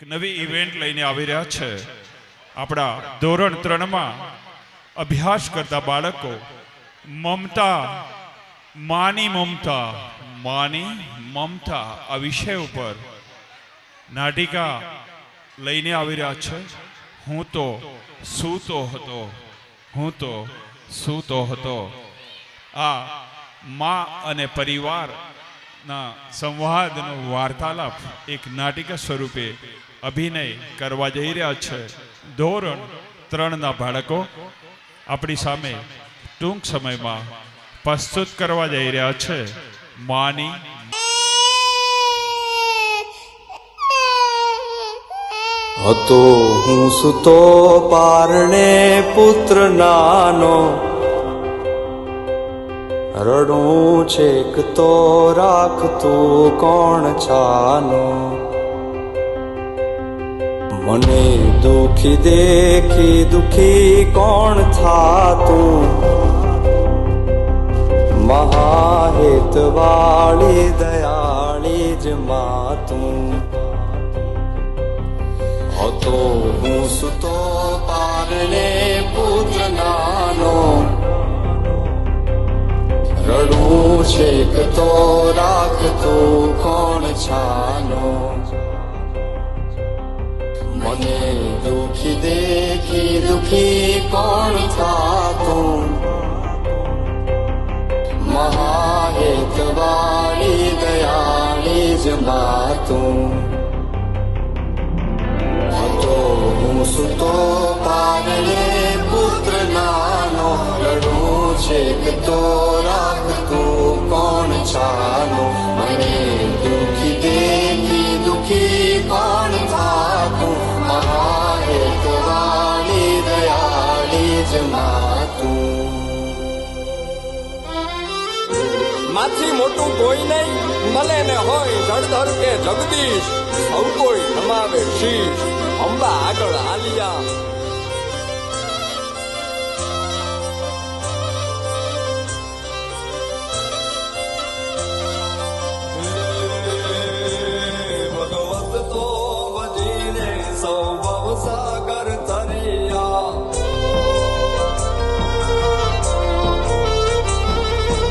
નવી ઇવેન્ટ લઈને આવી રહ્યા છે। આપણા ધોરણ 3 માં અભ્યાસ કરતા બાળકો મમતા, માની મમતા આ વિષય ઉપર નાટિકા લઈને આવી રહ્યા છે। હું તો સૂતો હતો આ માં અને પરિવારના સંવાદનો વાર્તાલાપ એક નાટિકા સ્વરૂપે અભિનય કરવા જઈ રહ્યા છે। ધોરણ 3ના બાળકો આપણી સામે ટૂંક સમયમાં પ્રસ્તુત કરવા જઈ રહ્યા છે માની હતો હું સુતો પારણે પુત્ર નાનો, રડું છેક તો રાખતું કોણ છાનો। મને દુખી દેખી દુખી કોણ થાતું, મહાહેત વાળી દયાળી જ માતું। હતો હું સુતો પારણે પુત્ર નાનો, રડું છેક તો રાખતું કોણ છાનો। મને દુખી દેખી દુખી કોણ થાતું, મહાહેત વાળી દયાળી જ માતું। સુતો પારણે પુત્ર નાનો, રડું છેક તો રાખતું કોણ છાનો। મને દુખી દેખી દુખી કોણ થાતું, મહાહેત વાળી દયાળી જ માતું। માથી મોટું કોઈ નહીં, મળે ને હોય જળધર કે જગદીશ, સૌ કોઈ નમાવે શીશ, અંબા આગળ આલિયા। ભગવત તો ભજીને સૌ ભવસાગર તરિયા,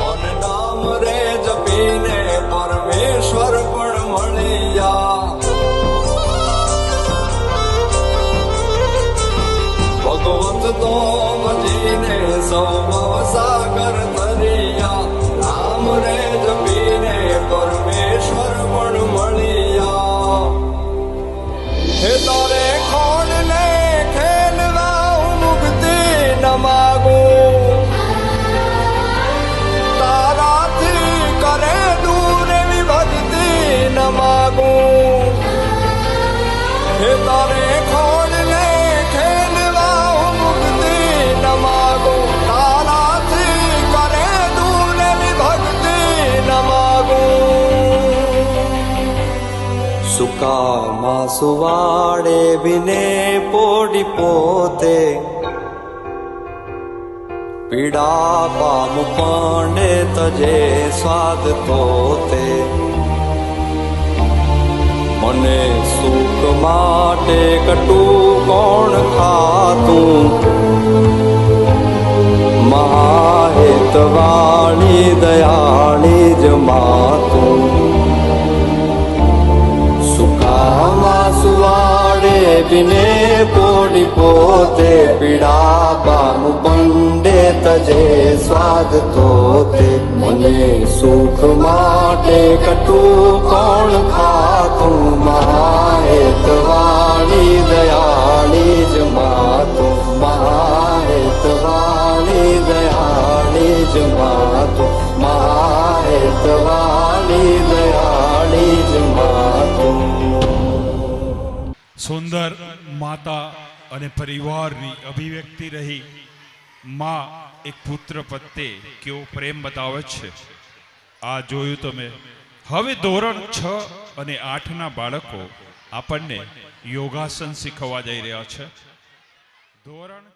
અન નામ રે જપીને પરમેશ્વર પણ મળ્યા। ભગવત તો ભજીને સૌ ભવસાગર તરિયા, નામ રે જપીને પરમેશ્વર પણ મળ્યા। હે તારે ખોડ ને ખેલવા હું મુક્તિ ન માગું, તારાથી કરે દૂર એવી ભક્તિ ન માગું। હે તારે ખોડ ને ખેલવા હું મુક્તિ ન માગું, તારાથી કરે દૂર એવી ભક્તિ ન માગું। સુકામાં સુવાડે બિને પોડી પોતે, પીડા પામ પાંડે તજે સ્વાદ તોતે। મને સુખ માટે કટું કોણ ખાતું, મહાહેત વાળી દયાળી જ માતું। સુખામાં સુવાડે બિને પોડી પોતે, પીડા પામ પંડે તજે સ્વાદ તોતે। મને સુખ માટે કટું કોણ ખાતું, મહાહેત વાળી દયાળી જ માતું। મહાહેત વાળી દયાળી જ માતું, મહાહેત વાળી દયાળી જ માતું। સુંદર માતા અને પરિવારની અભિવ્યક્તિ રહી। માં એક પુત્ર પ્રત્યે કેવો પ્રેમ બતાવે છે આ જોયું તમે। હવે ધોરણ 6 અને 8ના બાળકો આપણને યોગાસન શીખવવા જઈ રહ્યા છે। ધોરણ